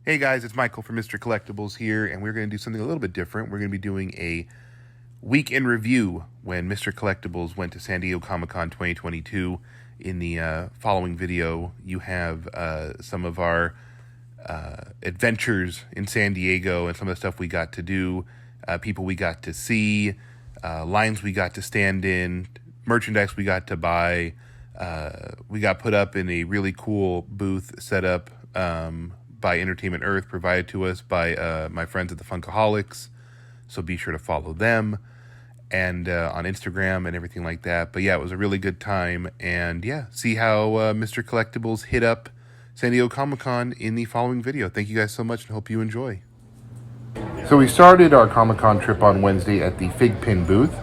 Hey guys, it's Michael from Mr. Collectibles here, and we're going to do something a little bit different. We're going to be doing a week in review when Mr. Collectibles went to San Diego Comic-Con 2022. In the following video, you have some of our adventures in San Diego and some of the stuff we got to do, people we got to see, lines we got to stand in, merchandise we got to buy. We got put up in a really cool booth set up by Entertainment Earth, provided to us by my friends at the Funkaholics. So be sure to follow them and on Instagram and everything like that. But yeah, it was a really good time. And yeah, see how Mr. Collectibles hit up San Diego Comic-Con in the following video. Thank you guys so much and hope you enjoy. So we started our Comic-Con trip on Wednesday at the Fig Pin booth.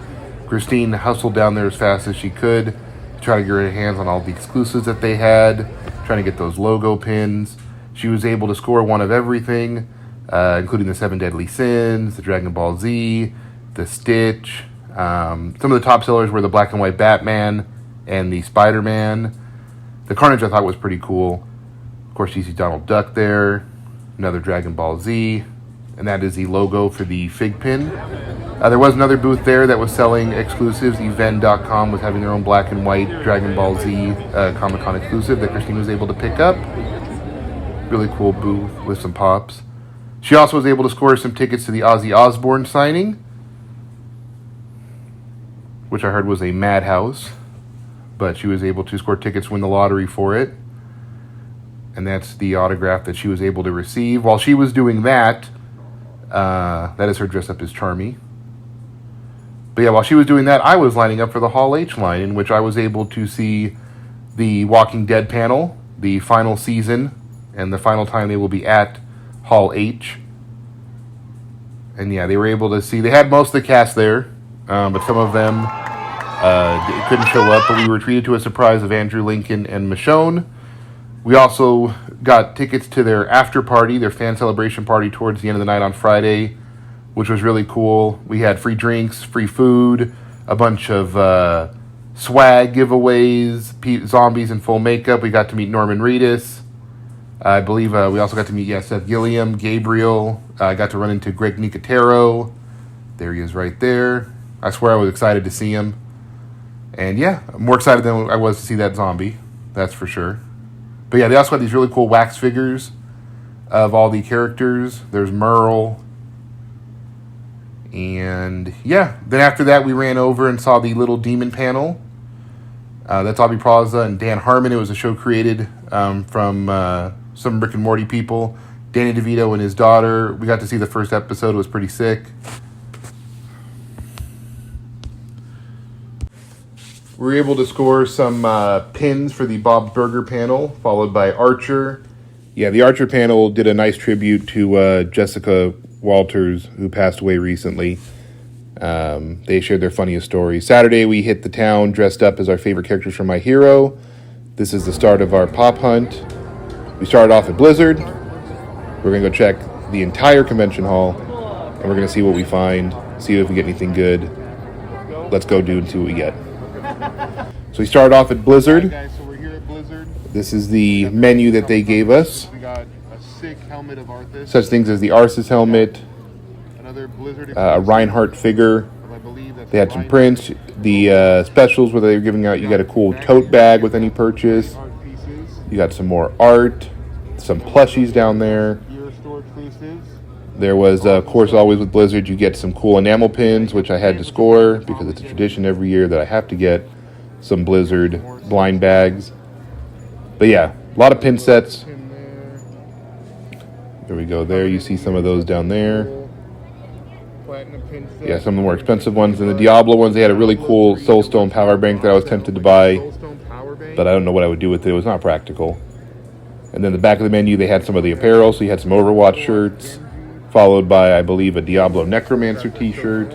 Christine hustled down there as fast as she could to try to get her hands on all the exclusives that they had, trying to get those logo pins. She was able to score one of everything, including the 7 Deadly Sins, the Dragon Ball Z, the Stitch. Some of the top sellers were the black and white Batman and the Spider-Man. The Carnage I thought was pretty cool. Of course, you see Donald Duck there, another Dragon Ball Z, and that is the logo for the Fig Pin. There was another booth there that was selling exclusives. Even.com was having their own black and white Dragon Ball Z Comic-Con exclusive that Christine was able to pick up. Really cool booth with some pops. She also was able to score some tickets to the Ozzy Osbourne signing, which I heard was a madhouse, but she was able to score tickets to win the lottery for it. And that's the autograph that she was able to receive. While she was doing that, that is her dress up as Charmy. But yeah, while she was doing that, I was lining up for the Hall H line, in which I was able to see the Walking Dead panel, the final season, and the final time they will be at Hall H. And yeah, they were able to see, they had most of the cast there, but some of them couldn't show up, but we were treated to a surprise of Andrew Lincoln and Michonne. We also got tickets to their after party, their fan celebration party towards the end of the night on Friday, which was really cool. We had free drinks, free food, a bunch of swag giveaways, zombies in full makeup. We got to meet Norman Reedus. I believe we also got to meet Seth Gilliam, Gabriel. I got to run into Greg Nicotero. There he is right there. I swear I was excited to see him. And yeah, I'm more excited than I was to see that zombie. That's for sure. But yeah, they also had these really cool wax figures of all the characters. There's Merle. And yeah, then after that we ran over and saw the Little Demon panel. That's Aubrey Plaza and Dan Harmon. It was a show created from some Rick and Morty people. Danny DeVito and his daughter. We got to see the first episode. It was pretty sick. We were able to score some pins for the Bob's Burger panel, followed by Archer. Yeah, the Archer panel did a nice tribute to Jessica Walters, who passed away recently. They shared their funniest stories. Saturday, we hit the town dressed up as our favorite characters from My Hero. This is the start of our pop hunt. We started off at Blizzard. We're going to go check the entire convention hall, and we're going to see what we find, see if we get anything good. Let's go do and see what we get. So we started off at Blizzard. Guys, so we're here at Blizzard. This is the menu that they gave us. We got a sick helmet of Arthas. Such things as the Arthas helmet, another Blizzard a Reinhardt figure. They had some prints. The specials where they were giving out, you got a cool tote bag with any purchase. You got some more art, some plushies down there. There was, of course, always with Blizzard, you get some cool enamel pins, which I had to score because it's a tradition every year that I have to get some Blizzard blind bags. But yeah, a lot of pin sets. There we go there. You see some of those down there. Yeah, some of the more expensive ones. And the Diablo ones, they had a really cool Soulstone power bank that I was tempted to buy, but I don't know what I would do with it. It was not practical. And then the back of the menu, they had some of the apparel. So you had some Overwatch shirts, followed by, I believe, a Diablo Necromancer t-shirt,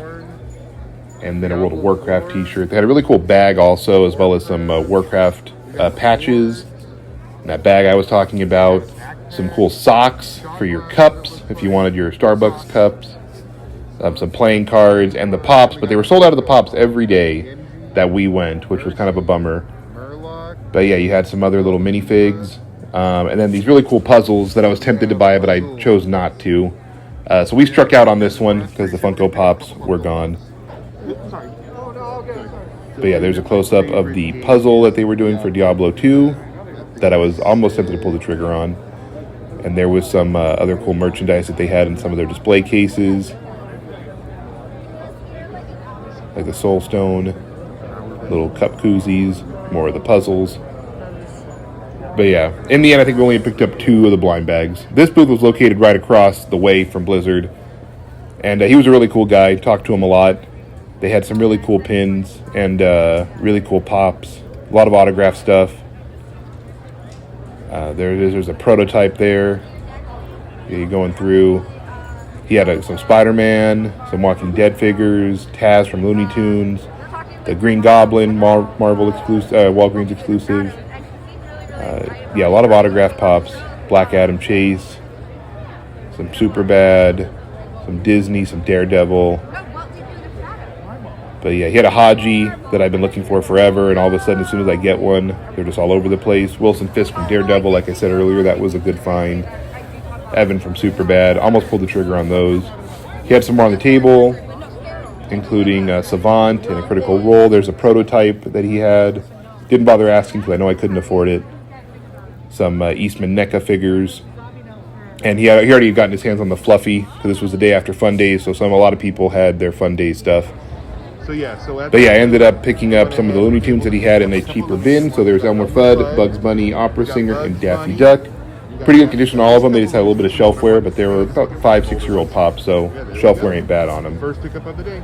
and then a World of Warcraft t-shirt. They had a really cool bag also, as well as some Warcraft patches. And that bag I was talking about. Some cool socks for your cups, if you wanted your Starbucks cups. Some playing cards, and the pops, but they were sold out of the pops every day that we went, which was kind of a bummer. But yeah, you had some other little minifigs, And then these really cool puzzles that I was tempted to buy, but I chose not to. So we struck out on this one because the Funko Pops were gone. But yeah, there's a close-up of the puzzle that they were doing for Diablo 2 that I was almost tempted to pull the trigger on. And there was some other cool merchandise that they had in some of their display cases. Like the Soul Stone, little cup koozies, more of the puzzles. But yeah, in the end, I think we only picked up 2 of the blind bags. This booth was located right across the way from Blizzard. And he was a really cool guy. Talked to him a lot. They had some really cool pins and really cool pops. A lot of autograph stuff. There it is. There's a prototype there. You're going through. He had some Spider-Man, some Walking Dead figures, Taz from Looney Tunes, the Green Goblin, Marvel exclusive, Walgreens exclusive. Yeah, a lot of autograph pops. Black Adam Chase, some Superbad, some Disney, some Daredevil. But yeah, he had a Haji that I've been looking for forever, and all of a sudden, as soon as I get one, they're just all over the place. Wilson Fisk from Daredevil, like I said earlier, that was a good find. Evan from Superbad, almost pulled the trigger on those. He had some more on the table, including Savant and a Critical Role. There's a prototype that he had. Didn't bother asking because I know I couldn't afford it. Some Eastman NECA figures. And he already had gotten his hands on the Fluffy, because this was the day after Fun Days, so a lot of people had their Fun Days stuff. But yeah, I ended up picking up some of the Looney Tunes that he had in a cheaper bin. So there's Elmer Fudd, Bugs Bunny, Opera Singer, and Daffy Duck. Pretty good condition, all of them. They just had a little bit of shelfware, but they were about 5-6-year-old pops, so shelfware ain't bad on them. First pickup of the day.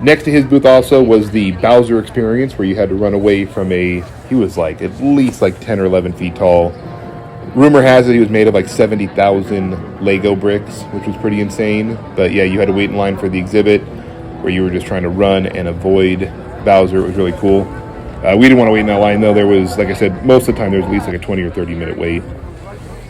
Next to his booth also was the Bowser experience, where you had to run away from he was like at least like 10 or 11 feet tall. Rumor has it he was made of like 70,000 Lego bricks, which was pretty insane. But yeah, you had to wait in line for the exhibit, where you were just trying to run and avoid Bowser. It was really cool. We didn't want to wait in that line, though. There was, like I said, most of the time there was at least like a 20 or 30 minute wait.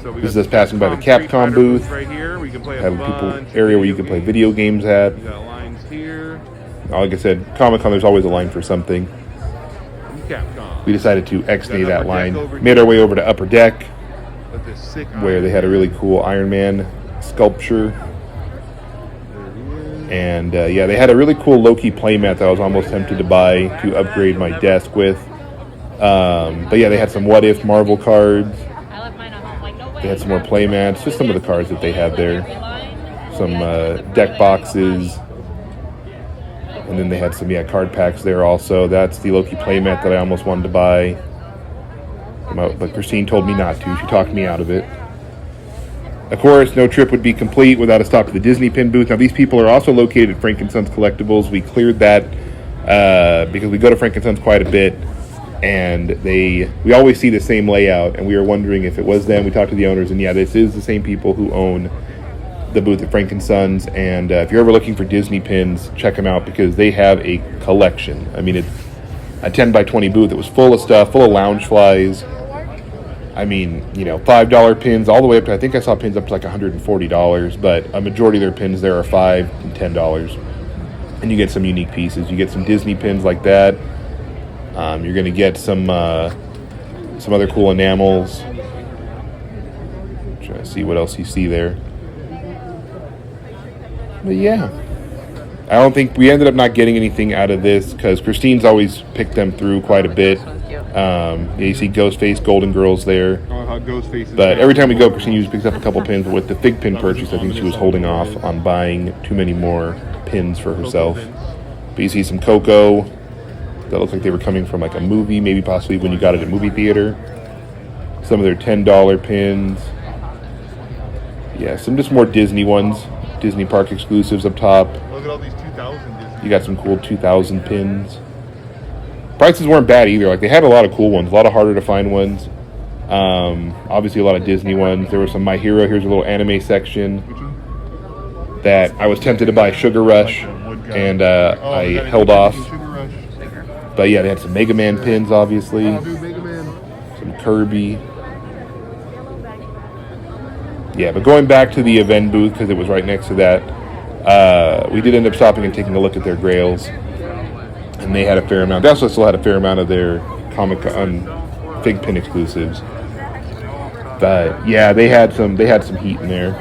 So this is us passing by the Capcom booth. Right here. We can play have a area where you can play video games at. We got lines here. Like I said, Comic-Con, there's always a line for something. Capcom. We decided to X-nay that line. Made our way over to Upper Deck, where they had a really cool Iron Man sculpture. And yeah, they had a really cool Loki playmat that I was almost tempted to buy to upgrade my desk with. But yeah, they had some What If Marvel cards. They had some more playmats, just some of the cards that they had there. Some deck boxes. And then they had some card packs there also. That's the Loki playmat that I almost wanted to buy. But Christine told me not to. She talked me out of it. Of course, no trip would be complete without a stop to the Disney pin booth. Now, these people are also located at Frank & Sons Collectibles. We cleared that because we go to Frank & Sons quite a bit, and we always see the same layout, and we were wondering if it was them. We talked to the owners, and yeah, this is the same people who own the booth at Frank & Sons. And if you're ever looking for Disney pins, check them out because they have a collection. I mean, it's a 10 by 20 booth. It was full of stuff, full of lounge flies. I mean, $5 pins all the way up to, I think I saw pins up to like $140, but a majority of their pins there are $5 and $10. And you get some unique pieces. You get some Disney pins like that. You're going to get some other cool enamels. Trying to see what else you see there. But yeah, I don't think we ended up not getting anything out of this because Christine's always picked them through quite a bit. You see Ghostface, Golden Girls there. But every time we go, Christine usually picks up a couple pins. But with the Fig pin purchase, I think she was holding off on buying too many more pins for herself. But you see some Coco that looks like they were coming from like a movie, maybe possibly when you got it at movie theater. Some of their $10 pins. Yeah, some just more Disney ones. Disney Park exclusives up top. Look at all these 2000 Disney. You got some cool 2000 pins. Prices weren't bad either. Like they had a lot of cool ones, a lot of harder to find ones. Obviously a lot of Disney ones. There was some My Hero. Here's a little anime section that I was tempted to buy Sugar Rush, and I held off. But yeah, they had some Mega Man pins, obviously. Some Kirby. Yeah, but going back to the event booth, because it was right next to that, we did end up stopping and taking a look at their grails. And they had a fair amount. They also still had a fair amount of their Comic-Con Fig Pin exclusives. But yeah, they had some heat in there.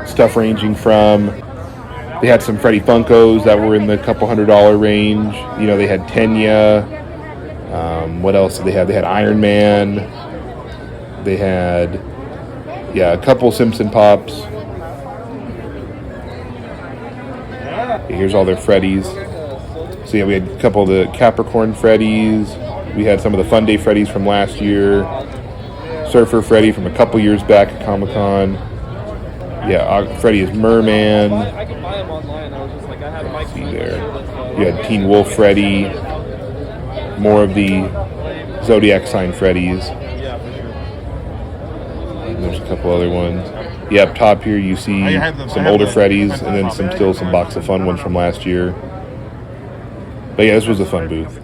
Stuff ranging from, they had some Freddy Funkos that were in the couple $100 range. You know, they had Tenya. What else did they have? They had Iron Man. They had, yeah, a couple Simpson Pops. Here's all their Freddys. So yeah, we had a couple of the Capricorn Freddys. We had some of the Fun Day Freddys from last year. Surfer Freddy from a couple years back at Comic-Con. Yeah, Freddy is Merman. I could buy them online. I was just like, I had Mike. See there. You had Teen Wolf Freddy. More of the Zodiac sign Freddys. Yeah, for sure. And there's a couple other ones. Yeah, up top here you see some older Freddys and then some Box of Fun ones from last year. But yeah, this was a fun booth.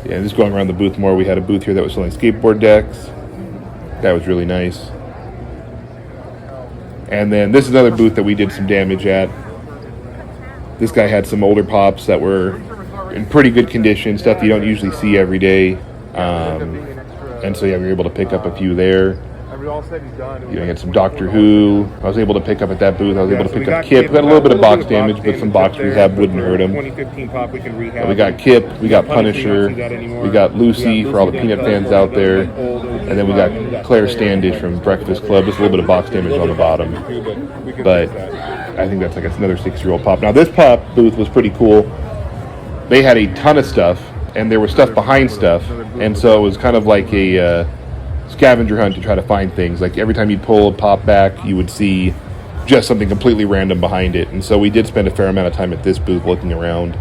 Yeah, just going around the booth more, we had a booth here that was selling skateboard decks. That was really nice. And then this is another booth that we did some damage at. This guy had some older Pops that were in pretty good condition, stuff you don't usually see every day. And so yeah, we were able to pick up a few there. You know, you had some Doctor Who. I was able to pick up at that booth. I was able to pick up Kip. We had a little bit of box damage, but some box rehab wouldn't hurt him. We got Kip. We got Punisher. We got Lucy for all the Peanut fans out there. And then we got Claire Standish from Breakfast Club. Just a little bit of box damage on the bottom. But I think that's like another 6-year-old Pop. Now, this Pop booth was pretty cool. They had a ton of stuff, and there was stuff behind stuff. And so it was kind of like a scavenger hunt to try to find things. Like every time you'd pull a Pop back, you would see just something completely random behind it. And so we did spend a fair amount of time at this booth looking around.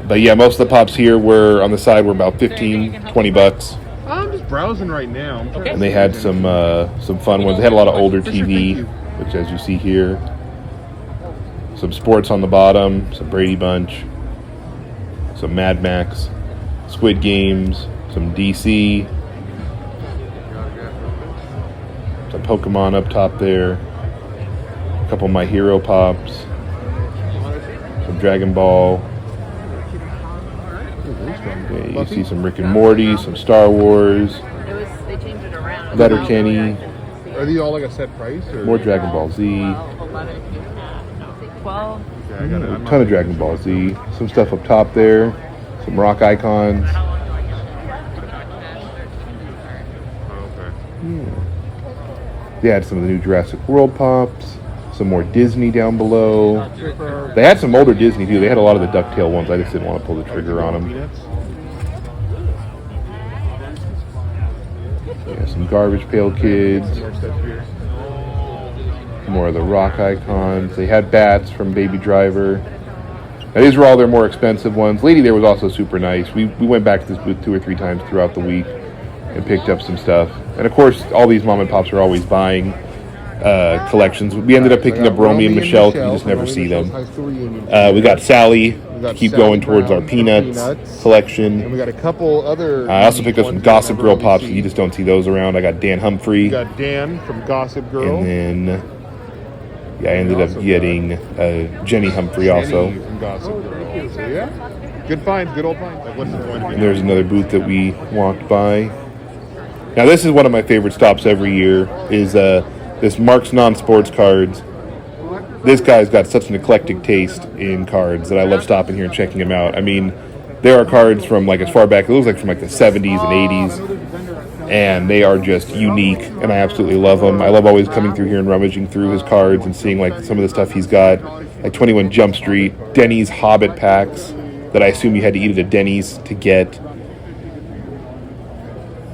But yeah, most of the Pops here were on the side were about $15-20. I'm just browsing right now. And they had some fun ones. They had a lot of older TV, which as you see here, some sports on the bottom, some Brady Bunch, some Mad Max, Squid Games, some DC, some Pokemon up top there, a couple of My Hero Pops, some Dragon Ball. Yeah, you see some Rick and Morty, some Star Wars, Letterkenny. Are these all like a set price? Or? More Dragon Ball Z. 12. A ton of Dragon Ball Z. Some stuff up top there. Some rock icons. They had some of the new Jurassic World Pops. Some more Disney down below. They had some older Disney too. They had a lot of the DuckTale ones. I just didn't want to pull the trigger on them. Yeah, some Garbage Pail Kids. More of the rock icons. They had bats from Baby Driver. Now, these were all their more expensive ones. Lady there was also super nice. We went back to this booth 2 or 3 times throughout the week and picked up some stuff. And of course, all these mom and pops are always buying collections. We ended up picking up Romy and Michelle. You just never see them. We got Sally. Keep going towards our Peanuts collection. And we got a couple other. I also picked up some Gossip Girl Pops. You just don't see those around. I got Dan Humphrey. We got Dan from Gossip Girl. And then I ended up getting Jenny Humphrey also. From Gossip Girl. So yeah, good find, good old find. Like, what's the point? And there's another booth that we walked by. Now this is one of my favorite stops every year. Is this Mark's Non-Sports Cards. This guy's got such an eclectic taste in cards that I love stopping here and checking him out. I mean, there are cards from like as far back, it looks like from like the 70s and 80s, and they are just unique, and I absolutely love them. I love always coming through here and rummaging through his cards and seeing like some of the stuff he's got, like 21 Jump Street, Denny's Hobbit packs that I assume you had to eat at a Denny's to get.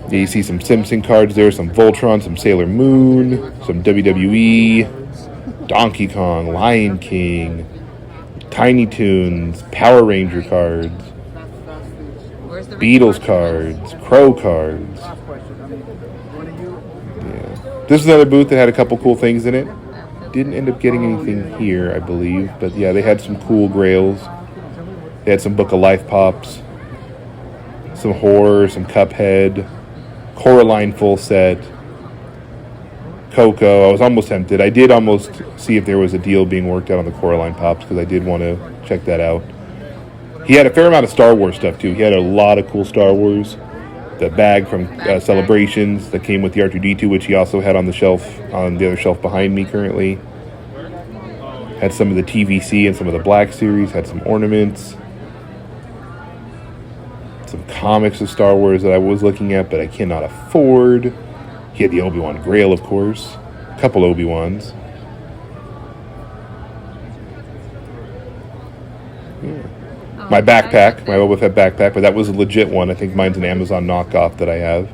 Yeah, you see some Simpson cards there, some Voltron, some Sailor Moon, some WWE, Donkey Kong, Lion King, Tiny Toons, Power Ranger cards, Beatles cards, Crow cards. Yeah. This is another booth that had a couple cool things in it. Didn't end up getting anything here, I believe, but yeah, they had some cool grails. They had some Book of Life Pops, some horror, some Cuphead, Coraline full set, Coco. I was almost tempted. I did almost see if there was a deal being worked out on the Coraline Pops because I did want to check that out. He had a fair amount of Star Wars stuff too. He had a lot of cool Star Wars. the bag from Celebrations that came with the R2-D2, which he also had on the shelf, on the other shelf behind me currently. Had some of the TVC and some of the Black Series. Had some ornaments. Some comics of Star Wars that I was looking at, but I cannot afford. He had the Obi-Wan Grail, of course. A couple Obi-Wans. My backpack, my Boba Fett backpack, but that was a legit one. I think mine's an Amazon knockoff that I have.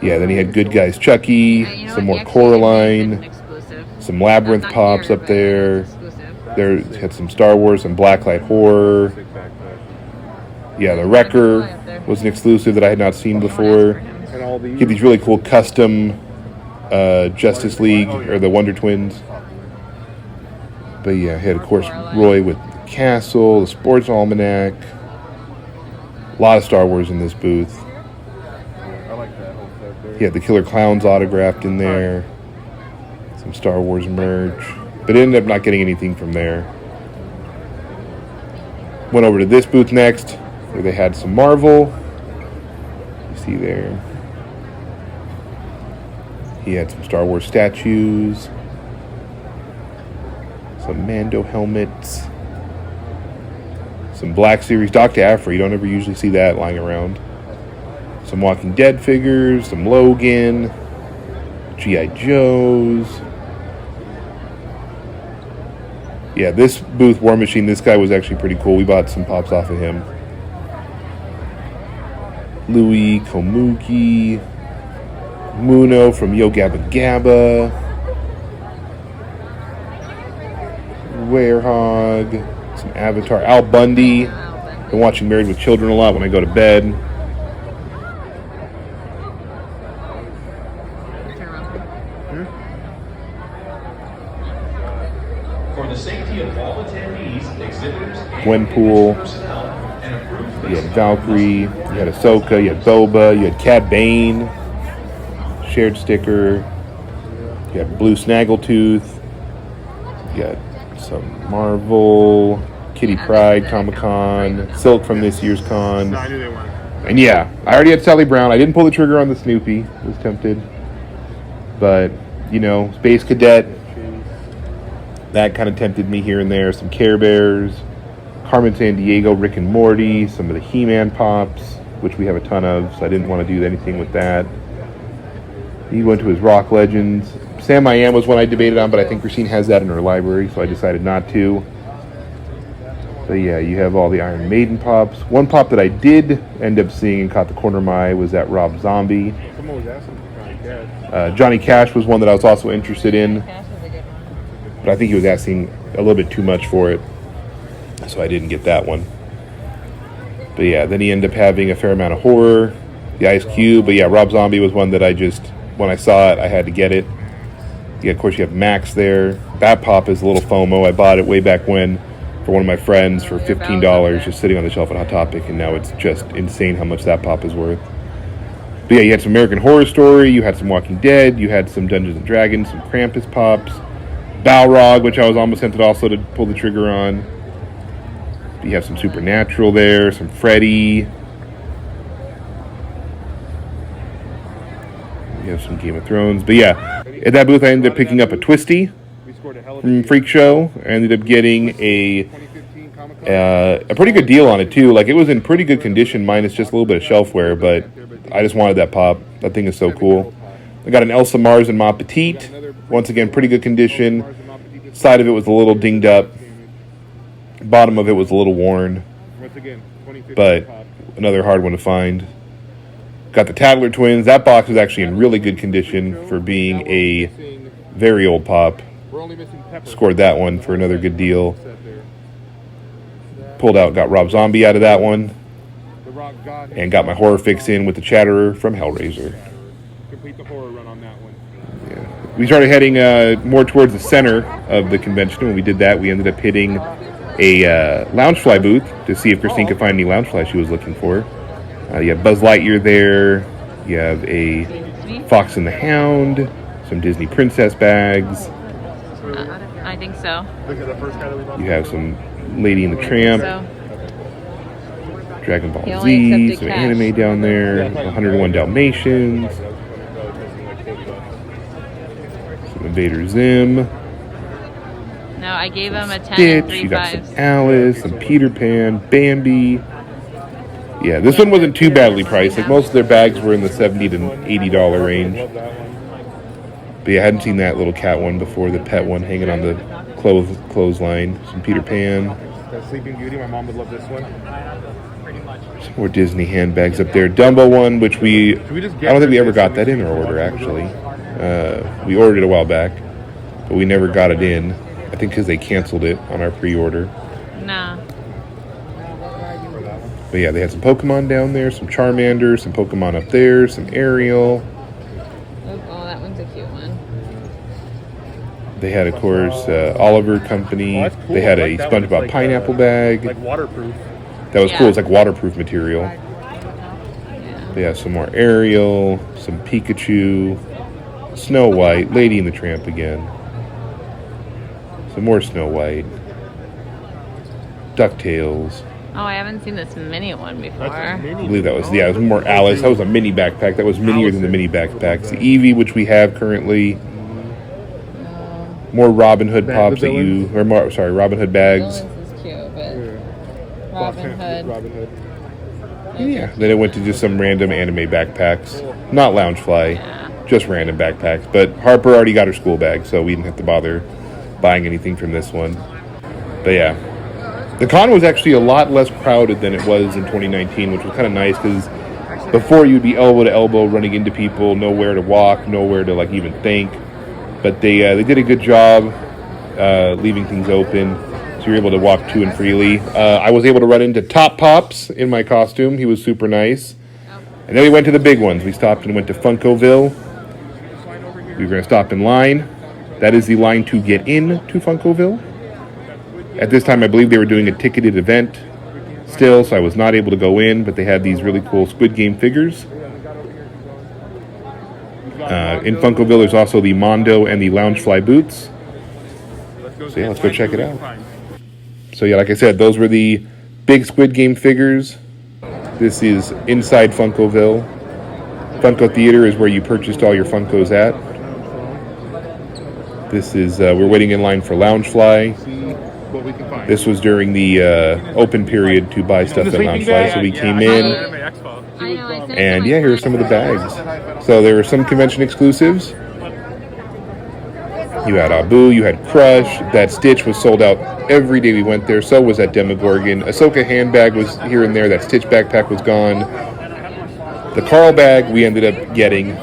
Yeah, then he had Good Guys Chucky, some more Coraline, some Labyrinth pops up there. There had some Star Wars, some Blacklight Horror. Yeah, the Wrecker was an exclusive that I had not seen before. He had these really cool custom Justice League, or the Wonder Twins. But yeah, he had, of course, Roy with Castle, the Sports Almanac. A lot of Star Wars in this booth. I like that whole set there. He had the Killer Clowns autographed in there. Some Star Wars merch. But ended up not getting anything from there. Went over to this booth next, where they had some Marvel. You see there. He had some Star Wars statues. Some Mando helmets. Some Black Series Dr. Aphra. You don't ever usually see that lying around. Some Walking Dead figures. Some Logan. G.I. Joes. Yeah, this booth, War Machine, this guy was actually pretty cool. We bought some pops off of him. Louis Komuki. Muno from Yo Gabba Gabba. Werehog. Some Avatar. Al Bundy. Been watching Married with Children a lot when I go to bed. For the safety of all attendees, exhibitors, Gwenpool. You had Valkyrie. You had Ahsoka. You had Boba. You had Cad Bane. Shared sticker. You had Blue Snaggletooth. You had some Marvel, Kitty Pryde, Comic-Con, Silk from this year's con. I knew they weren't. And yeah, I already had Sally Brown. I didn't pull the trigger on the Snoopy. Was tempted. But, you know, Space Cadet, that kind of tempted me here and there. Some Care Bears, Carmen Sandiego, Rick and Morty, some of the He-Man pops, which we have a ton of, so I didn't want to do anything with that. He went to his Rock Legends. Sam I Am was one I debated on, but I think Christine has that in her library, so I decided not to. But yeah, you have all the Iron Maiden pops. One pop that I did end up seeing and caught the corner of my eye was that Rob Zombie. Someone was asking for Johnny Cash. Johnny Cash was one that I was also interested in, but I think he was asking a little bit too much for it, so I didn't get that one. But yeah, then he ended up having a fair amount of horror, the Ice Cube. But yeah, Rob Zombie was one that I just, when I saw it, I had to get it. Yeah, of course, you have Max there. That pop is a little FOMO. I bought it way back when for one of my friends for $15, just sitting on the shelf at Hot Topic, and now it's just insane how much that pop is worth. But yeah, you had some American Horror Story, you had some Walking Dead, you had some Dungeons & Dragons, some Krampus pops, Balrog, which I was almost tempted also to pull the trigger on. You have some Supernatural there, some Freddy. You have some Game of Thrones. But yeah, at that booth I ended up picking up a Twisty from Freak Show. I ended up getting a pretty good deal on it too. Like, it was in pretty good condition, minus just a little bit of shelf wear, but I just wanted that pop. That thing is so cool. I got an Elsa Mars and Ma Petite. Once again, pretty good condition. Side of it was a little dinged up. Bottom of it was a little worn. But another hard one to find. Got the Tattler Twins. That box was actually in really good condition for being a very old pop. Scored that one for another good deal. Pulled out, got Rob Zombie out of that one. And got my horror fix in with the Chatterer from Hellraiser. Complete the horror run on that one. Yeah. We started heading more towards the center of the convention. When we did that, we ended up hitting a Loungefly booth to see if Christine could find any Loungefly she was looking for. You have Buzz Lightyear there. You have a Fox and the Hound. Some Disney Princess bags. I think so. You have some Lady and the Tramp. Dragon Ball He only Z, accepted some cash. anime down there, 101 Dalmatians, some Invader Zim, No, I gave him a 10 and Stitch, 3 you got some fives. Alice, some Peter Pan, Bambi. Yeah, this one wasn't too badly priced. Like most of their bags were in the $70 to $80 range. But yeah, I hadn't seen that little cat one before, the pet one hanging on the clothesline. Some Peter Pan. Sleeping Beauty, my mom would love this one. Some more Disney handbags up there. Dumbo one, which I don't think we ever got that in our order, actually. We ordered it a while back, but we never got it in. I think because they canceled it on our pre-order. No. But yeah, they had some Pokemon down there, some Charmander, some Pokemon up there, some Ariel. Oh, that one's a cute one. They had, of course, Oliver Company. Oh, that's cool. They had I a like that one. It's SpongeBob like, pineapple bag. Like waterproof. That was Yeah. cool. It's like waterproof material. Yeah. They have some more Ariel, some Pikachu, Snow White, Lady and the Tramp again. Some more Snow White. DuckTales. Oh, I haven't seen this mini one before. I believe that was, it was more Alice. That was a mini backpack. That was minier than the mini backpacks. The Eevee, which we have currently. More Robin Hood pops that you, or more, sorry, Robin Hood bags. Villains is cute, but Robin Hood. Robin Hood. Yeah. Then it went to just some random anime backpacks. Not Loungefly, Yeah. just random backpacks. But Harper already got her school bag, so we didn't have to bother buying anything from this one. But yeah. The con was actually a lot less crowded than it was in 2019, which was kind of nice because before you'd be elbow to elbow running into people, nowhere to walk, nowhere to like even think. But they did a good job leaving things open, so you're able to walk to and freely. I was able to run into Top Pops in my costume. He was super nice. And then we went to the big ones. We stopped and went to Funkoville. We were going to stop in line. That is the line to get in to Funkoville. At this time, I believe they were doing a ticketed event still, so I was not able to go in, but they had these really cool Squid Game figures. In Funkoville, there's also the Mondo and the Loungefly boots. So yeah, let's go check it out. So yeah, like I said, those were the big Squid Game figures. This is inside Funkoville. Funko Theater is where you purchased all your Funkos at. This is, we're waiting in line for Loungefly. What we can find. This was during the open period to buy stuff at Loungefly, so we came in. I know, I sent And it to yeah, my here are some of the friends. bags. So there were some convention exclusives. You had Abu, you had Crush. That Stitch was sold out every day we went there. So was that Demogorgon. Ahsoka handbag was here and there. That Stitch backpack was gone. The Carl bag we ended up getting.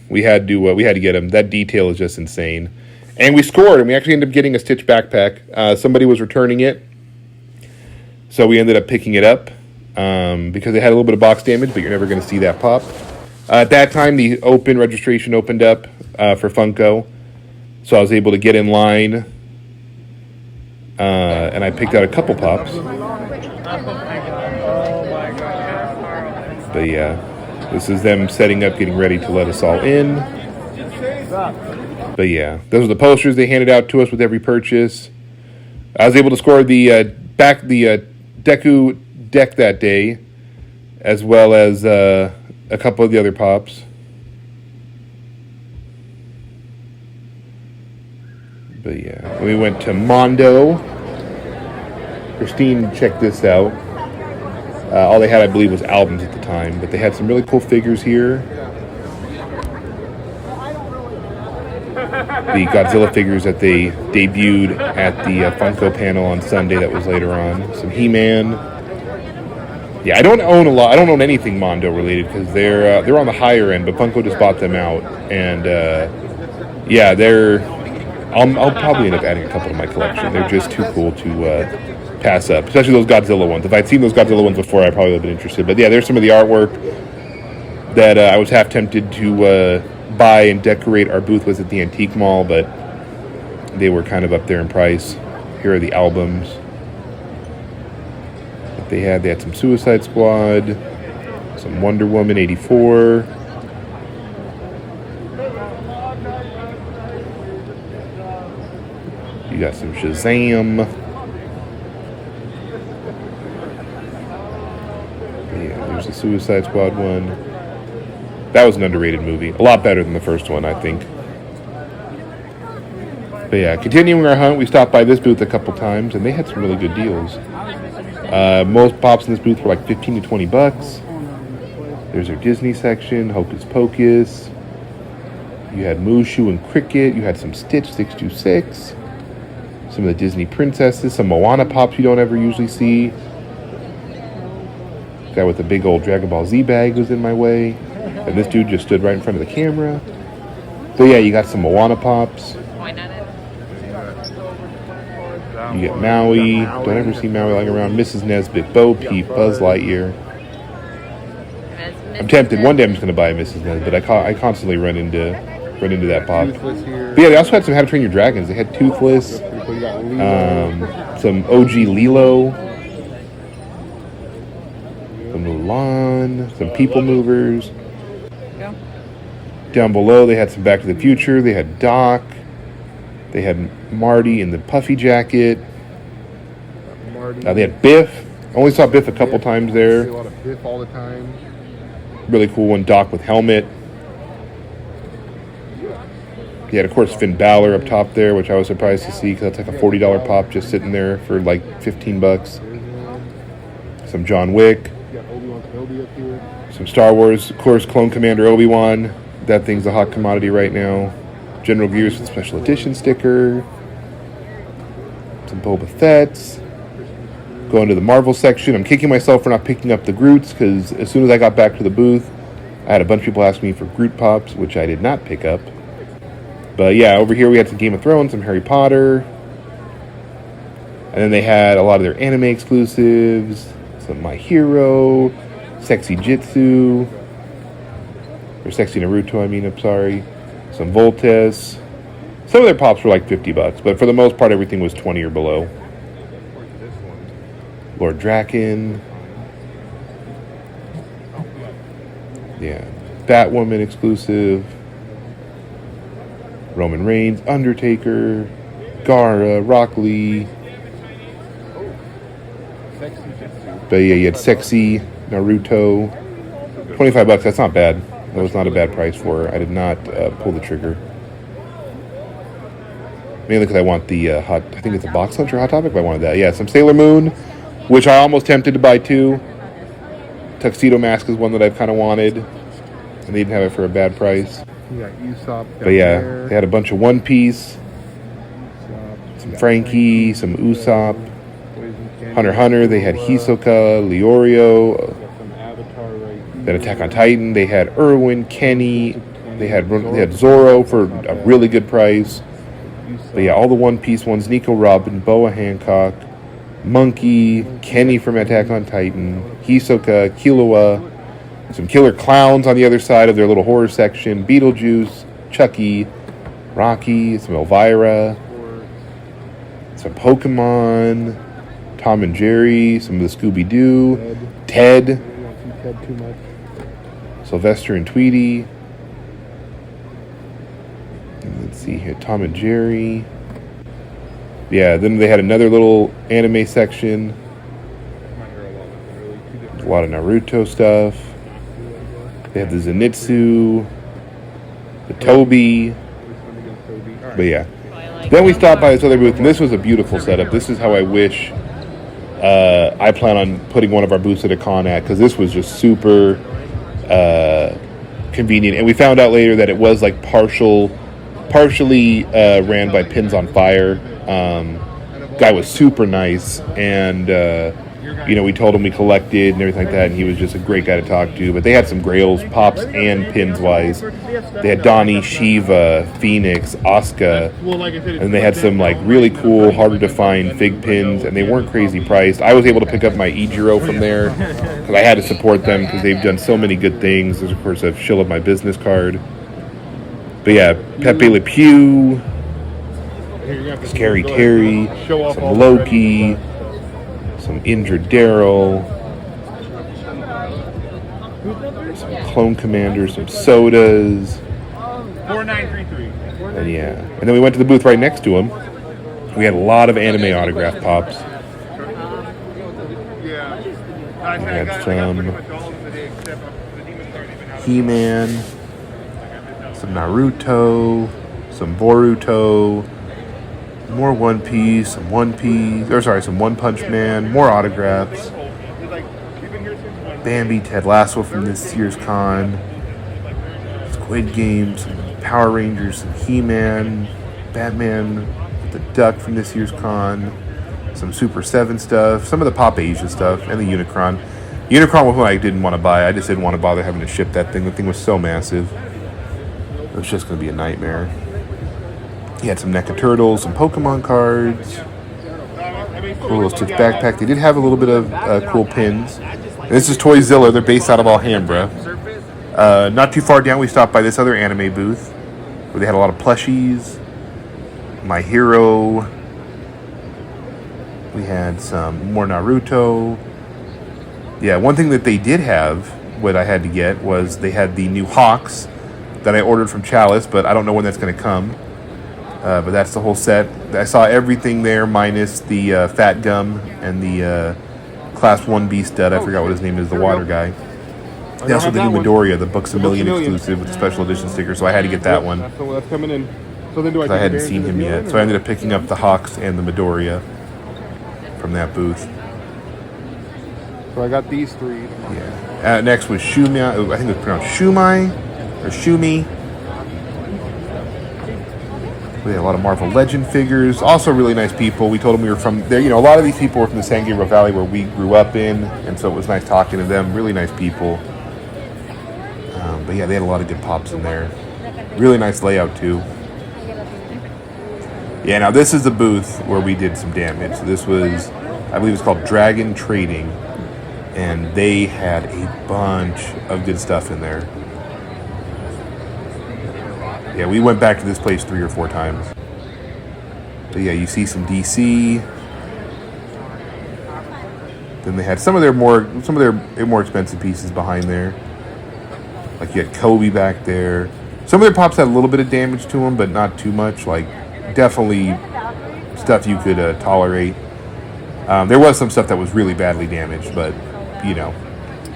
We had to get him. That detail is just insane. And we scored, and we actually ended up getting a Stitch backpack. Somebody was returning it, so we ended up picking it up because it had a little bit of box damage, but you're never going to see that pop. At that time, the registration opened up for Funko, so I was able to get in line, and I picked out a couple pops. But yeah, this is them setting up, getting ready to let us all in. But yeah, those are the posters they handed out to us with every purchase. I was able to score the Deku deck that day, as well as a couple of the other pops. But yeah, we went to Mondo. Christine checked this out. All they had, I believe, was albums at the time, but they had some really cool figures here. The Godzilla figures that they debuted at the Funko panel on Sunday that was later on. Some He-Man. Yeah, I don't own a lot. I don't own anything Mondo related because they're on the higher end, but Funko just bought them out. And yeah, I'll probably end up adding a couple to my collection. They're just too cool to pass up, especially those Godzilla ones. If I'd seen those Godzilla ones before, I probably would have been interested. But yeah, there's some of the artwork that I was half tempted to buy and decorate our booth with at the Antique Mall, but they were kind of up there in price. Here are the albums that they had. They had some Suicide Squad, some Wonder Woman 84. You got some Shazam. There's the Suicide Squad one. That was an underrated movie. A lot better than the first one, I think. But yeah, continuing our hunt, we stopped by this booth a couple times, and they had some really good deals. Most pops in this booth were like 15 to 20 bucks. There's their Disney section, Hocus Pocus. You had Mushu and Cricket. You had some Stitch 626. Some of the Disney princesses. Some Moana pops you don't ever usually see. Guy with the big old Dragon Ball Z bag was in my way. And this dude just stood right in front of the camera. So yeah, you got some Moana pops. Point at it. You get Maui. Don't ever see Maui lying around. Mrs. Nesbitt, Bo Peep, Buzz Lightyear. I'm tempted. One day I'm just going to buy a Mrs. Nesbitt. I constantly run into that pop. But yeah, they also had some How to Train Your Dragons. They had Toothless, some OG Lilo, some Mulan, some People Movers. Down below, they had some Back to the Future. They had Doc. They had Marty in the puffy jacket. They had Biff. Only saw Biff a couple times there. A lot of Biff all the time. Really cool one. Doc with helmet. You had, of course, Finn Balor up top there, which I was surprised to see because that's like a $40 pop just sitting there for like 15 bucks. Some John Wick. Some Star Wars, of course, Clone Commander Obi-Wan. That thing's a hot commodity right now. General Gears with special edition sticker. Some Boba Fett's. Going to the Marvel section. I'm kicking myself for not picking up the Groots because as soon as I got back to the booth, I had a bunch of people ask me for Groot Pops, which I did not pick up. But yeah, over here we had some Game of Thrones, some Harry Potter. And then they had a lot of their anime exclusives. Some My Hero, Sexy Jitsu. Or Sexy Naruto, I'm sorry. Some Voltes. Some of their pops were like 50 bucks, but for the most part, everything was 20 or below. Lord Draken. Yeah. Batwoman exclusive. Roman Reigns, Undertaker, Gara, Rock Lee. But yeah, you had Sexy Naruto. 25 bucks, that's not bad. That was not a bad price for her. I did not pull the trigger. Mainly because I want the I think it's a box lunch or Hot Topic, but I wanted that. Yeah, some Sailor Moon, which I almost tempted to buy too. Tuxedo Mask is one that I've kind of wanted. And they didn't have it for a bad price. But yeah, they had a bunch of One Piece. Some Frankie, some Usopp. Hunter x Hunter, they had Hisoka, Leorio. Then Attack on Titan, they had Erwin, Kenny. They had Zoro for a really good price. But yeah, all the One Piece ones, Nico Robin, Boa Hancock, Monkey, Kenny from Attack on Titan, Hisoka, Killua, some killer clowns on the other side of their little horror section, Beetlejuice, Chucky, Rocky, some Elvira, some Pokemon, Tom and Jerry, some of the Scooby-Doo, Ted, Sylvester and Tweety. Let's see here, Tom and Jerry. Yeah, then they had another little anime section. A lot of Naruto stuff. They had the Zenitsu, the Toby. But yeah. Then we stopped by this other booth, and this was a beautiful setup. This is how I wish I plan on putting one of our booths at a con at, because this was just super convenient. And we found out later that it was like partially ran by Pins on Fire. Guy was super nice, and we told him we collected and everything like that, and he was just a great guy to talk to. But they had some grails, pops and pins wise. They had Donnie, Shiva, Phoenix, Asuka, and they had some like really cool, harder to find fig pins, and they weren't crazy priced. I was able to pick up my Ijiro from there because I had to support them because they've done so many good things. There's of course a shill of my business card. But yeah, Pepe Le Pew, Scary Terry, some Loki, some injured Daryl, some Clone Commanders, some sodas. 4933. And yeah. And then we went to the booth right next to him. We had a lot of anime autograph pops. We had some He-Man, some Naruto, some Boruto, more One Piece, some One Punch Man, more autographs. Bambi, Ted Lasso from this year's con, Squid Game, some Power Rangers, some He-Man, Batman, the Duck from this year's con, some Super 7 stuff, some of the Pop Asia stuff, and the Unicron. Unicron was one I didn't want to buy. I just didn't want to bother having to ship that thing. The thing was so massive. It was just going to be a nightmare. He had some NECA Turtles, some Pokemon cards, cool little Stitch backpack. They did have a little bit of cool pins. And this is Toyzilla. They're based out of Alhambra. Not too far down, we stopped by this other anime booth where they had a lot of plushies. My Hero. We had some more Naruto. Yeah, one thing that they did have, what I had to get, was they had the new Hawks that I ordered from Chalice, but I don't know when that's going to come. But that's the whole set. I saw everything there minus the Fat Gum and the Class 1B stud. I forgot what his name is, the water guy. They also had the new Midoriya, the Books A Million exclusive with the special edition sticker, so I had to get that one. That's coming in. So then do I hadn't seen him yet. So I ended up picking up the Hawks and the Midoriya from that booth. So I got these three. Yeah. Next was Shumi. I think it was pronounced Shumai or Shumi. We had a lot of Marvel Legend figures. Also really nice people. We told them we were from there. You know, a lot of these people were from the San Gabriel Valley where we grew up in. And so it was nice talking to them. Really nice people. But yeah, they had a lot of good pops in there. Really nice layout too. Yeah, now this is the booth where we did some damage. So this was, I believe it's called Dragon Trading. And they had a bunch of good stuff in there. Yeah, we went back to this place 3 or 4 times. But yeah, you see some DC. Then they had some of their more expensive pieces behind there. Like you had Kobe back there. Some of their pops had a little bit of damage to them, but not too much. Like definitely stuff you could tolerate. There was some stuff that was really badly damaged, but you know,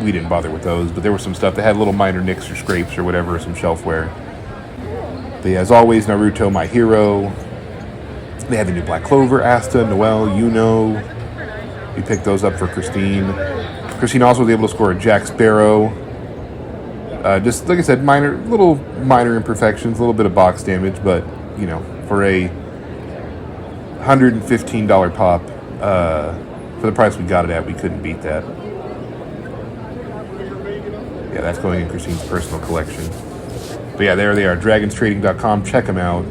we didn't bother with those. But there was some stuff that had little minor nicks or scrapes or whatever, some shelfware. But yeah, as always, Naruto, My Hero. They had the new Black Clover, Asta, Noelle, Yuno. We picked those up for Christine. Christine also was able to score a Jack Sparrow. Just like I said, little minor imperfections, a little bit of box damage, but you know, for a $115 pop, for the price we got it at, we couldn't beat that. Yeah, that's going in Christine's personal collection. But yeah, there they are, dragonstrading.com. Check them out.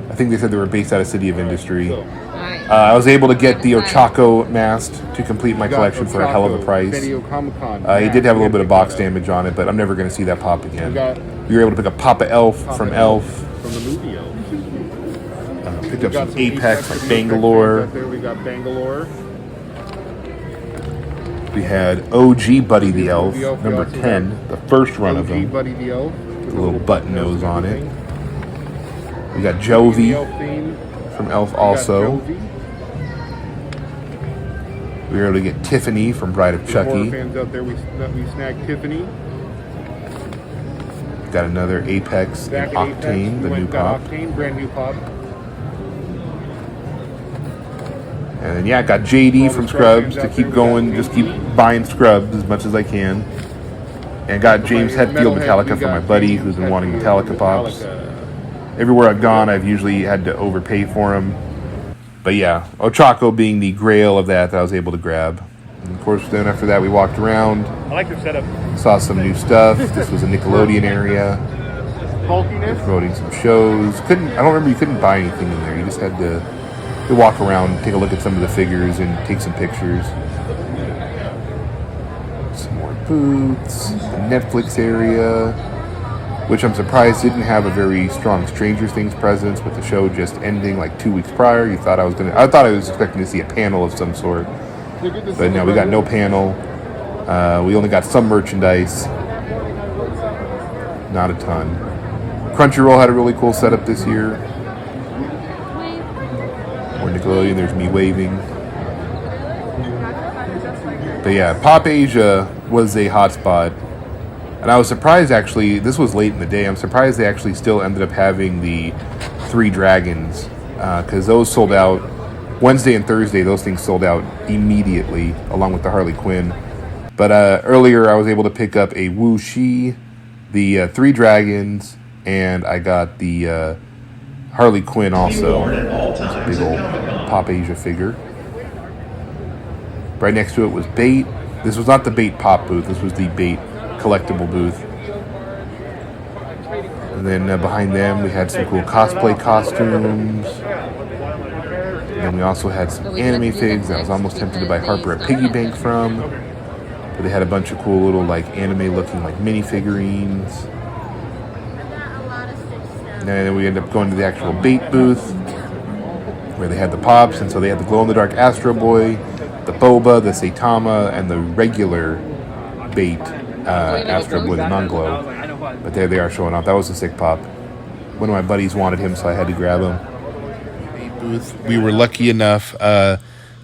I think they said they were based out of City of Industry. I was able to get the Ochako mask to complete my collection for a hell of a price. He did have a little bit of box damage on it, but I'm never going to see that pop again. We were able to pick up Papa Elf from Elf. From the movie Elf. Picked up some Apex like Bangalore. We got Bangalore. We had OG Buddy the Elf, number 10, the first run of him. Buddy the Elf. With a little button nose on it. We got Jovi from Elf also. We were able to get Tiffany from Bride of Chucky. Fans out there, we snagged Tiffany. Got another Apex and Octane, the new pop. Octane, brand new pop. And then, yeah, got JD from Scrubs to keep going, just keep buying Scrubs as much as I can. And got James Hetfield Metallica for my buddy who's been wanting Metallica pops. Everywhere I've gone, I've usually had to overpay for them. But yeah, Ochako being the grail of that I was able to grab. And of course, then after that, we walked around. I like the setup. Saw some new stuff. This was a Nickelodeon area. Bulkiness. Promoting some shows. I don't remember, you couldn't buy anything in there. You just had to walk around, take a look at some of the figures, and take some pictures. Some more booths. The Netflix area, which I'm surprised didn't have a very strong Stranger Things presence with the show just ending like 2 weeks prior. I thought I was expecting to see a panel of some sort. But no, we got no panel. We only got some merchandise. Not a ton. Crunchyroll had a really cool setup this year. More Nickelodeon, there's me waving. But yeah, Pop Asia was a hotspot. And I was surprised, actually, this was late in the day. I'm surprised they actually still ended up having the 3 dragons. Because those sold out Wednesday and Thursday. Those things sold out immediately, along with the Harley Quinn. But earlier, I was able to pick up a Wu Shi, the 3 dragons, and I got the Harley Quinn also. It's a big old Pop Asia figure. Right next to it was Bait. This was not the Bait Pop booth. This was the Bait collectible booth. And then behind them we had some cool cosplay costumes. And we also had some anime figs that I was almost tempted to buy Harper a piggy bank from. But they had a bunch of cool little like anime looking like mini figurines. And then we ended up going to the actual Bait booth where they had the pops, and so they had the glow-in-the-dark Astro Boy, the Boba, the Saitama, and the regular Bait Astro Boy, the non-glow. But there they are showing off. That was a sick pop. One of my buddies wanted him, so I had to grab him. Booth. We were lucky enough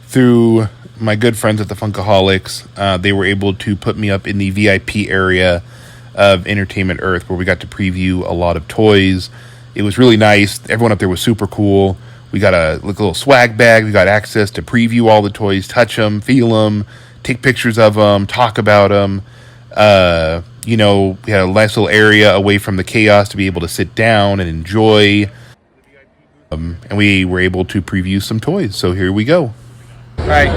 through my good friends at the Funkaholics. They were able to put me up in the VIP area of Entertainment Earth, where we got to preview a lot of toys. It was really nice. Everyone up there was super cool. We got a little swag bag. We got access to preview all the toys, touch them, feel them, take pictures of them, talk about them. We had a nice little area away from the chaos to be able to sit down and enjoy. And we were able to preview some toys. So here we go. All right.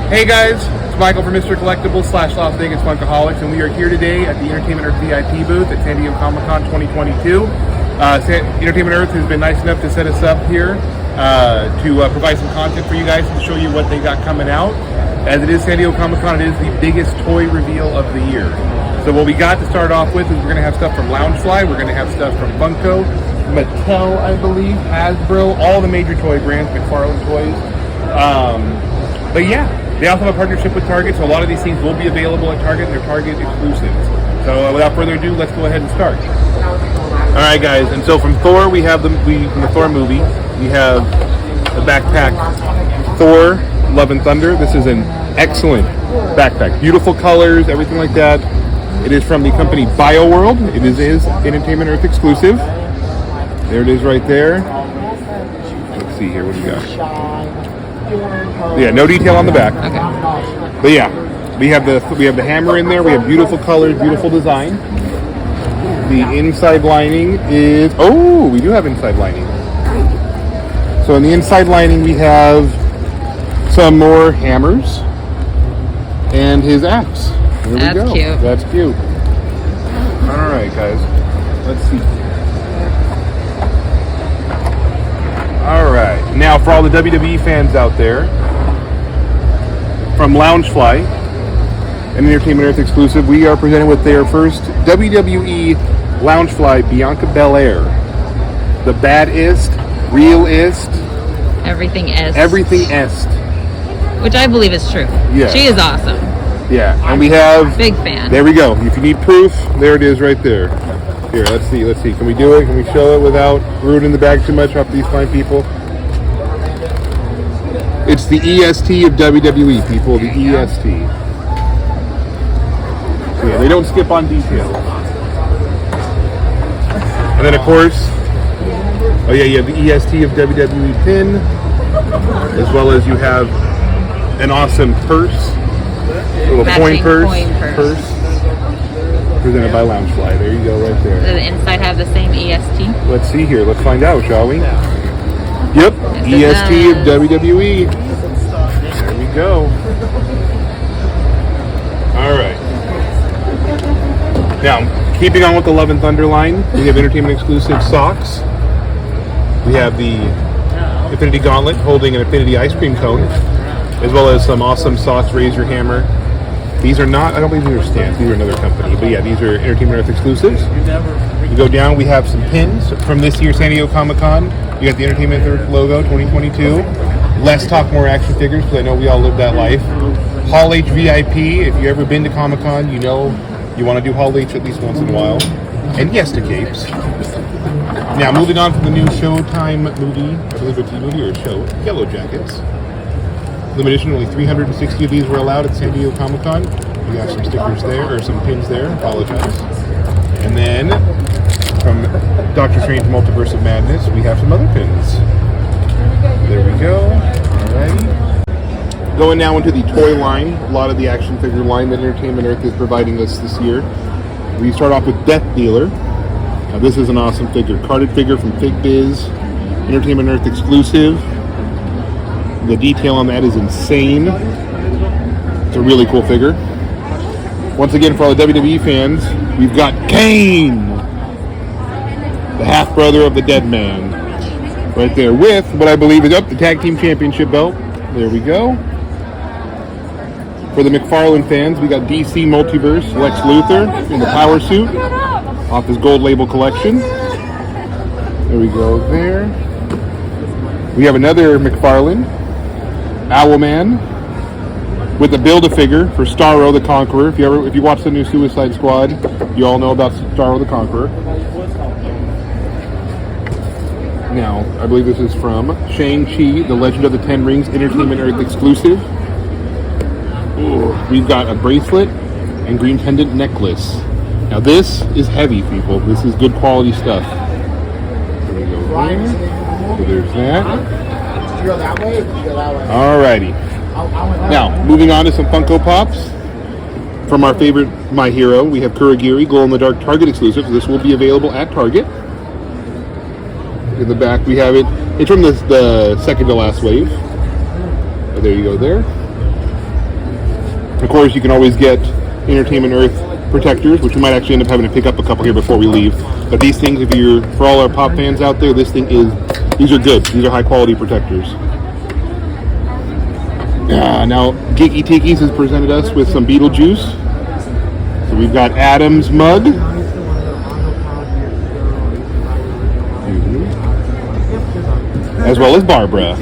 Hey guys, it's Michael from Mr. Collectibles / Las Vegas Funkaholics, and we are here today at the Entertainment Earth VIP booth at San Diego Comic-Con 2022. Entertainment Earth has been nice enough to set us up here to provide some content for you guys to show you what they got coming out. As it is San Diego Comic-Con, it is the biggest toy reveal of the year. So what we got to start off with is we're going to have stuff from Loungefly, we're going to have stuff from Funko, Mattel, I believe, Hasbro, all the major toy brands, McFarlane Toys. But yeah, they also have a partnership with Target, so a lot of these things will be available at Target, and they're Target exclusives. So without further ado, let's go ahead and start. All right, guys, and so from Thor, from the Thor movie, we have the backpack Thor Love and Thunder. This is an excellent backpack. Beautiful colors, everything like that. It is from the company BioWorld. It is Entertainment Earth exclusive. There it is right there. Let's see here, what do we got? Yeah, no detail on the back. Okay. But yeah, we have the hammer in there. We have beautiful colors, beautiful design. The inside lining is... Oh, we do have inside lining. So in the inside lining, we have some more hammers and his axe. There we go. Cute. That's cute. All right, guys. Let's see. All right. Now, for all the WWE fans out there, from Loungefly, an Entertainment Earth exclusive, we are presented with their first WWE Loungefly Bianca Belair. The baddest, realist. Everything est. Everything est. Which I believe is true. Yeah. She is awesome. Yeah, and we have... Big fan. There we go. If you need proof, there it is right there. Here, let's see. Can we do it? Can we show it without ruining the bag too much off these fine people? It's the EST of WWE, people. The EST. So yeah, they don't skip on details. And then, of course, you have the EST of WWE pin, as well as you have an awesome purse. Little coin purse presented by Loungefly. There you go, right there. Does the inside have the same EST? Let's see here. Let's find out, shall we? Yep, Yes, EST of WWE. There we go. All right. Now, keeping on with the Love and Thunder line, we have Entertainment exclusive socks. We have the Infinity Gauntlet holding an Infinity ice cream cone, as well as some awesome socks, razor hammer. These are not, I don't believe these are stamps, these are another company, but yeah, these are Entertainment Earth exclusives. You go down, we have some pins from this year's San Diego Comic-Con. You got the Entertainment Earth logo, 2022. Less talk, more action figures, because I know we all live that life. Hall H VIP, if you've ever been to Comic-Con, you know you want to do Hall H at least once in a while. And yes to capes. Now, moving on from the new Showtime movie, I believe it's a movie or a show, Yellow Jackets. Limited edition, only 360 of these were allowed at San Diego Comic-Con. We got some stickers there, or some pins there, apologize. And then, from Doctor Strange Multiverse of Madness, we have some other pins. There we go. Alrighty. Going now into the toy line, a lot of the action figure line that Entertainment Earth is providing us this year. We start off with Death Dealer. Now this is an awesome figure. Carded figure from Fig Biz. Entertainment Earth exclusive. The detail on that is insane. It's a really cool figure. Once again, for all the WWE fans, we've got Kane, the half-brother of the dead man. Right there with what I believe is the Tag Team Championship belt. There we go. For the McFarlane fans, we got DC Multiverse, Lex Luthor in the power suit off his gold label collection. There we go there. We have another McFarlane, Owlman, with the Build-A-Figure for Starro the Conqueror. If you watch the new Suicide Squad, you all know about Starro the Conqueror. Now, I believe this is from Shang-Chi, The Legend of the Ten Rings, Entertainment Earth exclusive. Ooh, we've got a bracelet and green pendant necklace. Now this is heavy, people. This is good quality stuff. There we go there. So there's that. Alrighty. Now, moving on to some Funko Pops. From our favorite My Hero, we have Kurogiri, Glow in the Dark Target exclusive. So this will be available at Target. In the back, we have it. It's from the second to last wave. Oh, there you go there. Of course, you can always get Entertainment Earth protectors, which we might actually end up having to pick up a couple here before we leave. But these things, for all our pop fans out there, these are good. These are high quality protectors. Now, Geeky Tiki's has presented us with some Beetlejuice. So we've got Adam's mug. As well as Barbara.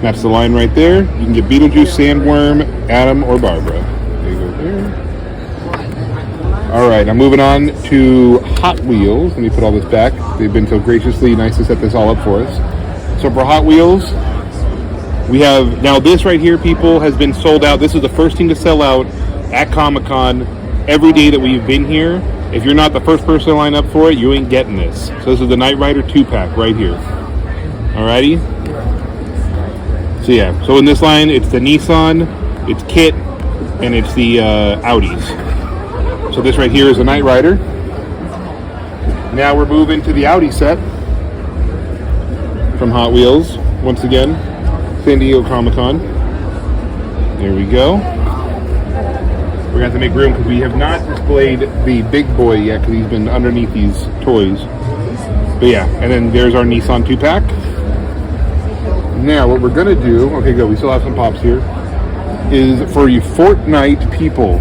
That's the line right there. You can get Beetlejuice, Sandworm, Adam, or Barbara. There you go there. Alright, I'm moving on to Hot Wheels. Let me put all this back. They've been so graciously nice to set this all up for us. So for Hot Wheels, we have, now this right here, people, has been sold out. This is the first thing to sell out at Comic-Con every day that we've been here. If you're not the first person to line up for it, you ain't getting this. So this is the Knight Rider 2-pack right here. Alrighty? So yeah, so in this line, it's the Nissan, it's Kit, and it's the Audis. So this right here is the Knight Rider. Now we're moving to the Audi set from Hot Wheels. Once again, San Diego Comic-Con. There we go. We're going to have to make room because we have not displayed the big boy yet because he's been underneath these toys. But yeah, and then there's our Nissan 2-pack. Now, what we're going to do, okay, good, we still have some pops here, is for you Fortnite people,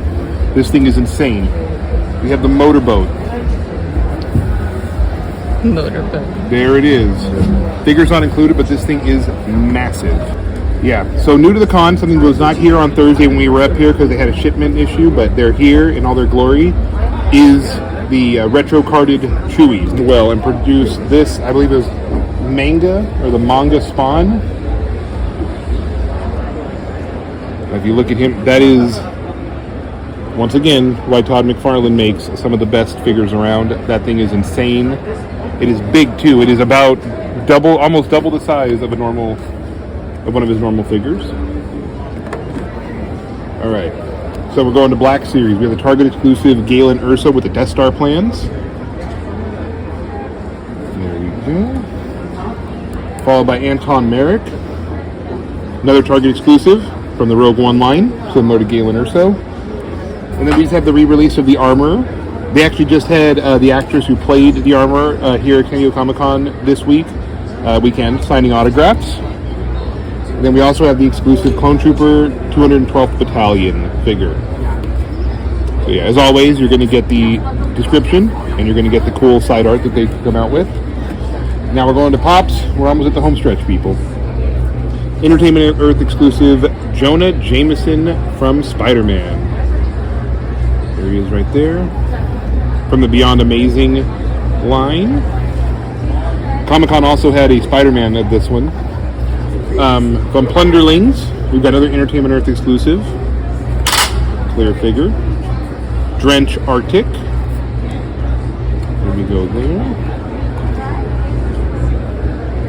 this thing is insane. We have the motorboat. Motorboat. There it is. Figures not included, but this thing is massive. Yeah, so new to the con, something that was not here on Thursday when we were up here because they had a shipment issue, but they're here in all their glory, is the retro carded Chewies. Well, and produced this, I believe it was manga, or the manga Spawn. If you look at him, that is, once again, why Todd McFarlane makes some of the best figures around. That thing is insane. It is big too. It is about almost double the size of one of his normal figures. All right, so we're going to Black Series. We have the Target exclusive Galen Ursa with the Death Star plans. There we go. Followed by Anton Merrick, another Target exclusive from the Rogue One line, similar to Galen Urso. And then we just have the re-release of the Armorer. They actually just had the actress who played the Armorer here at San Diego Comic-Con this weekend, signing autographs. And then we also have the exclusive Clone Trooper 212th Battalion figure. So yeah, as always, you're going to get the description, and you're going to get the cool side art that they come out with. Now we're going to Pops. We're almost at the home stretch, people. Entertainment Earth exclusive Jonah Jameson from Spider-Man. There he is right there. From the Beyond Amazing line. Comic-Con also had a Spider-Man of this one. From Plunderlings, we've got another Entertainment Earth exclusive. Clear figure. Drench Arctic. There we go there.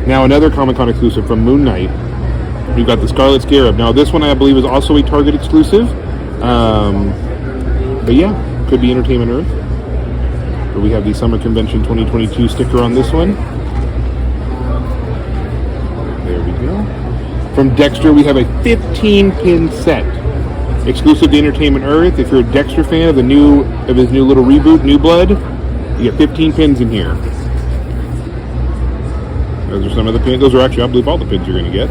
Now another Comic-Con exclusive from Moon Knight. We've got the Scarlet Scarab. Now this one I believe is also a Target exclusive. But yeah, could be Entertainment Earth. But we have the Summer Convention 2022 sticker on this one. There we go. From Dexter, we have a 15-pin set. Exclusive to Entertainment Earth. If you're a Dexter fan of his new little reboot, New Blood, you get 15 pins in here. Those are some of the pins. Those are actually, I believe, all the pins you're going to get.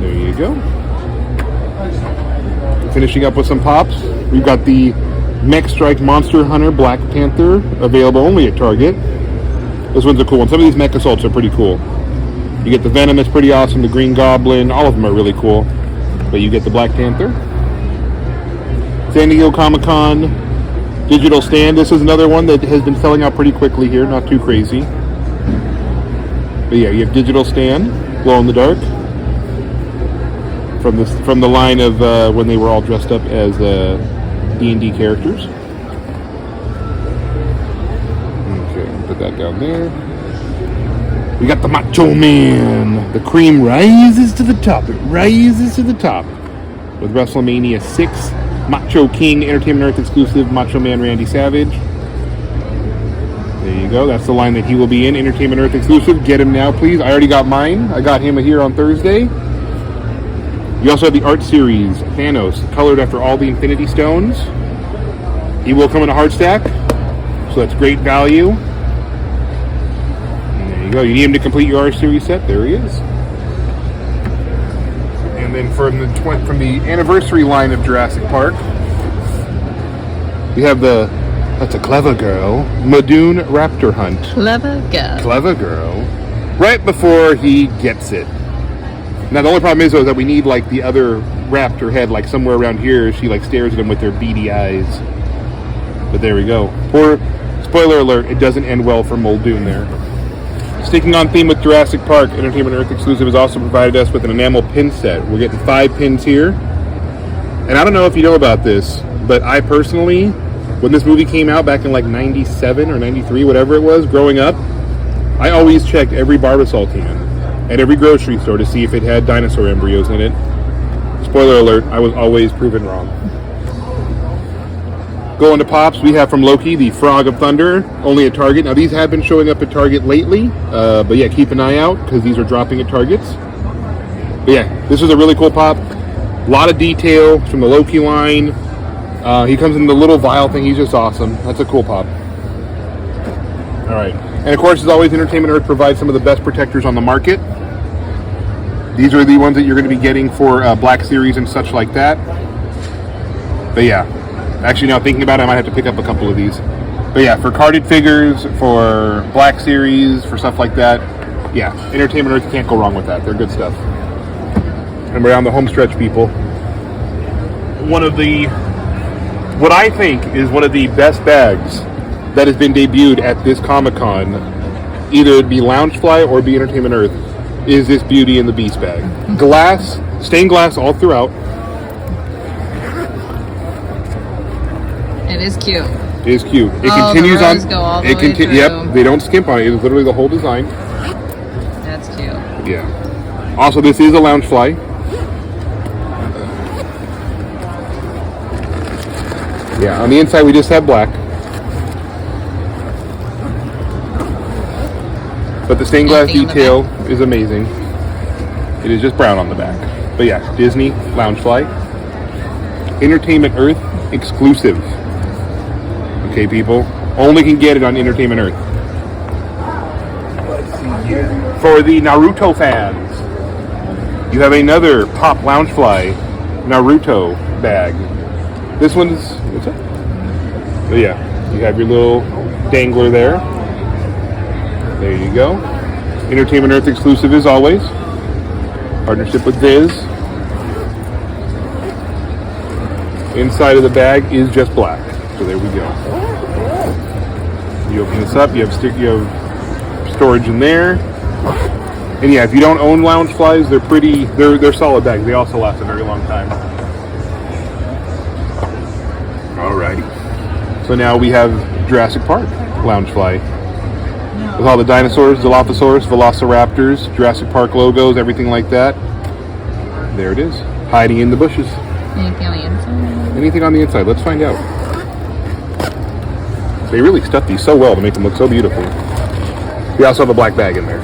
There you go. Finishing up with some pops. We've got the Mech Strike Monster Hunter Black Panther, available only at Target. This one's a cool one. Some of these Mech Assaults are pretty cool. You get the Venom, it's pretty awesome. The Green Goblin, all of them are really cool. But you get the Black Panther. San Diego Comic-Con digital stand. This is another one that has been selling out pretty quickly here. Not too crazy. But yeah, you have digital stand, glow in the dark. From the line of when they were all dressed up as D&D characters. Okay, put that down there. We got the Macho Man. The cream rises to the top. It rises to the top. With WrestleMania 6, Macho King Entertainment Earth exclusive Macho Man Randy Savage. There you go. That's the line that he will be in. Entertainment Earth exclusive. Get him now, please. I already got mine. I got him here on Thursday. You also have the art series Thanos, colored after all the Infinity Stones. He will come in a hard stack, so that's great value. And there you go. You need him to complete your art series set. There he is. And then from the anniversary line of Jurassic Park, we have that's a clever girl, Madoon Raptor Hunt. Clever girl. Clever girl. Right before he gets it. Now the only problem is though that we need like the other raptor head like somewhere around here. She like stares at him with her beady eyes. But there we go. Poor spoiler alert, it doesn't end well for Muldoon there. Sticking on theme with Jurassic Park, Entertainment Earth exclusive has also provided us with an enamel pin set. We're getting 5 pins here. And I don't know if you know about this, but I personally, when this movie came out back in like 97 or 93, whatever it was, growing up, I always checked every Barbasol can at every grocery store to see if it had dinosaur embryos in it. Spoiler alert, I was always proven wrong. Going to Pops, we have from Loki, the Frog of Thunder, only at Target. Now these have been showing up at Target lately, but yeah, keep an eye out because these are dropping at Targets. But yeah, this is a really cool pop. A lot of detail from the Loki line. He comes in the little vial thing, he's just awesome. That's a cool pop. Alright, and of course as always, Entertainment Earth provides some of the best protectors on the market. These are the ones that you're going to be getting for Black Series and such like that. But yeah, actually now thinking about it, I might have to pick up a couple of these. But yeah, for carded figures, for Black Series, for stuff like that, yeah, Entertainment Earth can't go wrong with that. They're good stuff. And we're on the home stretch, people. What I think is one of the best bags that has been debuted at this Comic-Con, either it be Loungefly or be Entertainment Earth, is this Beauty and the Beast bag. Glass, stained glass all throughout. It is cute. It is cute. It continues the rows on. Go all the way through. Yep, they don't skimp on it. It's literally the whole design. That's cute. Yeah. Also, this is a Loungefly. Yeah, on the inside we just have black. But the stained glass detail is amazing. It is just brown on the back. But yeah, Disney Loungefly. Entertainment Earth exclusive. Okay, people. Only can get it on Entertainment Earth. Let's see here. For the Naruto fans, you have another Pop Loungefly Naruto bag. This one's, what's that? So yeah, you have your little dangler there. There you go. Entertainment Earth exclusive as always. Partnership with Viz. Inside of the bag is just black. So there we go. You open this up, you have storage in there. And yeah, if you don't own lounge flies, they're solid bags. They also last a very long time. Alrighty. So now we have Jurassic Park lounge fly. With all the dinosaurs, Dilophosaurus, Velociraptors, Jurassic Park logos, everything like that. There it is, hiding in the bushes. Anything on the inside? Anything on the inside? Let's find out. They really stuffed these so well to make them look so beautiful. We also have a black bag in there.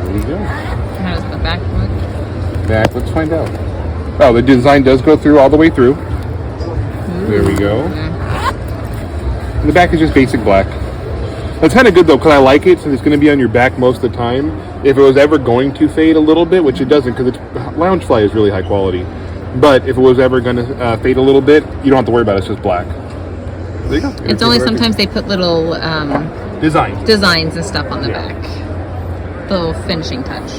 There we go. How does the back look? Back, let's find out. Oh, the design does go through all the way through. There we go. And the back is just basic black. That's kind of good though, because I like it since it's going to be on your back most of the time. If it was ever going to fade a little bit, which it doesn't, because lounge fly is really high quality. But if it was ever going to fade a little bit, you don't have to worry about it. It's just black. There you go. It's only sometimes they put little designs and stuff on the back. Little finishing touch.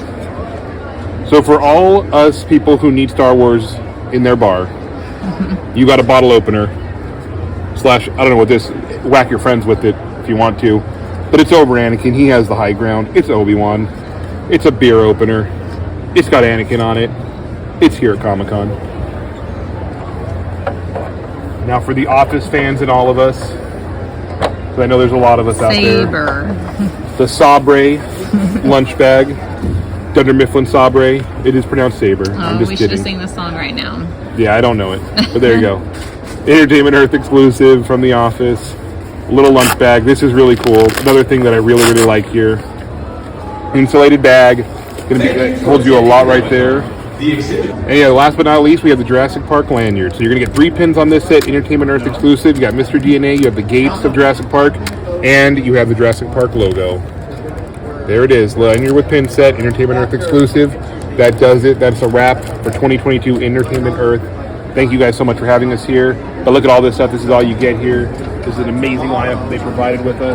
So for all us people who need Star Wars in their bar, you got a bottle opener. / I don't know what this, whack your friends with it if you want to. But it's over Anakin. He has the high ground. It's Obi-Wan. It's a beer opener. It's got Anakin on it. It's here at Comic-Con. Now for the Office fans and all of us, because I know there's a lot of us out there. The Sabre lunch bag. Dunder Mifflin Sabre. It is pronounced Sabre. I'm just we kidding. should have sing the song right now. Yeah, I don't know it. But there you go. Entertainment Earth exclusive from The Office. Little lunch bag. This is really cool. Another thing that I really, really like here. Insulated bag. Holds you a lot right there. And yeah, last but not least, we have the Jurassic Park lanyard. So you're going to get 3 pins on this set. Entertainment Earth exclusive. You got Mr. DNA. You have the gates of Jurassic Park. And you have the Jurassic Park logo. There it is. Lanyard with pin set. Entertainment Earth exclusive. That does it. That's a wrap for 2022 Entertainment Earth. Thank you guys so much for having us here. But look at all this stuff. This is all you get here. This is an amazing lineup they provided with us.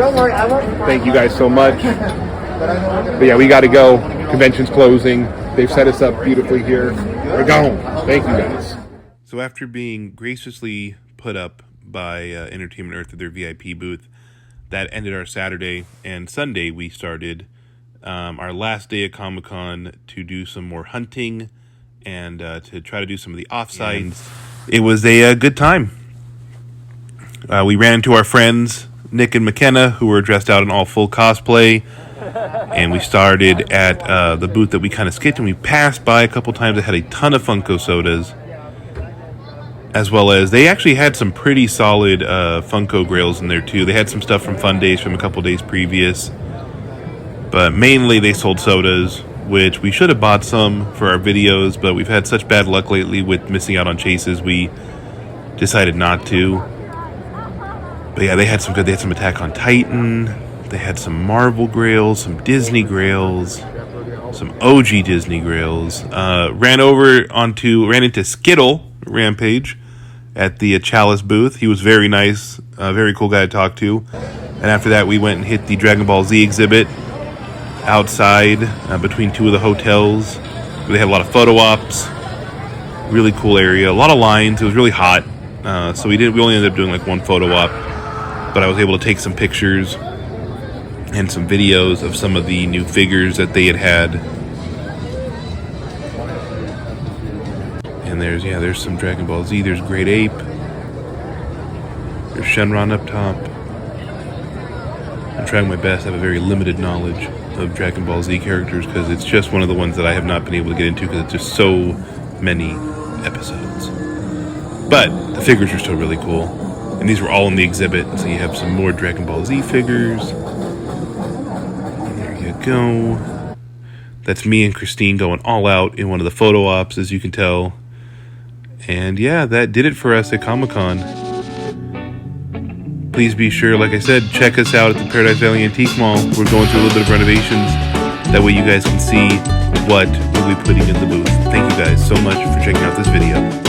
Thank you guys so much. But yeah, we got to go. Convention's closing. They've set us up beautifully here. We're going. Thank you guys. So after being graciously put up by Entertainment Earth at their VIP booth, that ended our Saturday. And Sunday we started our last day at Comic-Con to do some more hunting and to try to do some of the offsites. It was a good time. We ran into our friends, Nick and McKenna, who were dressed out in all full cosplay. And we started at the booth that we kind of skipped, and we passed by a couple times that had a ton of Funko sodas. As well as, they actually had some pretty solid Funko grails in there too. They had some stuff from Fun Days from a couple days previous. But mainly they sold sodas, which we should have bought some for our videos, but we've had such bad luck lately with missing out on chases, we decided not to. But yeah, they had some good. They had some Attack on Titan. They had some Marvel grails, some Disney grails, some OG Disney grails. Ran into Skittle Rampage at the Chalice booth. He was very nice, very cool guy to talk to. And after that, we went and hit the Dragon Ball Z exhibit outside between two of the hotels. They had a lot of photo ops. Really cool area. A lot of lines. It was really hot. So we only ended up doing like one photo op. But I was able to take some pictures and some videos of some of the new figures that they had. And there's some Dragon Ball Z. There's Great Ape. There's Shenron up top. I'm trying my best. I have a very limited knowledge of Dragon Ball Z characters because it's just one of the ones that I have not been able to get into because it's just so many episodes. But the figures are still really cool. And these were all in the exhibit. So you have some more Dragon Ball Z figures. There you go. That's me and Christine going all out in one of the photo ops, as you can tell. And yeah, that did it for us at Comic-Con. Please be sure, like I said, check us out at the Paradise Valley Antique Mall. We're going through a little bit of renovations. That way you guys can see what we'll be putting in the booth. Thank you guys so much for checking out this video.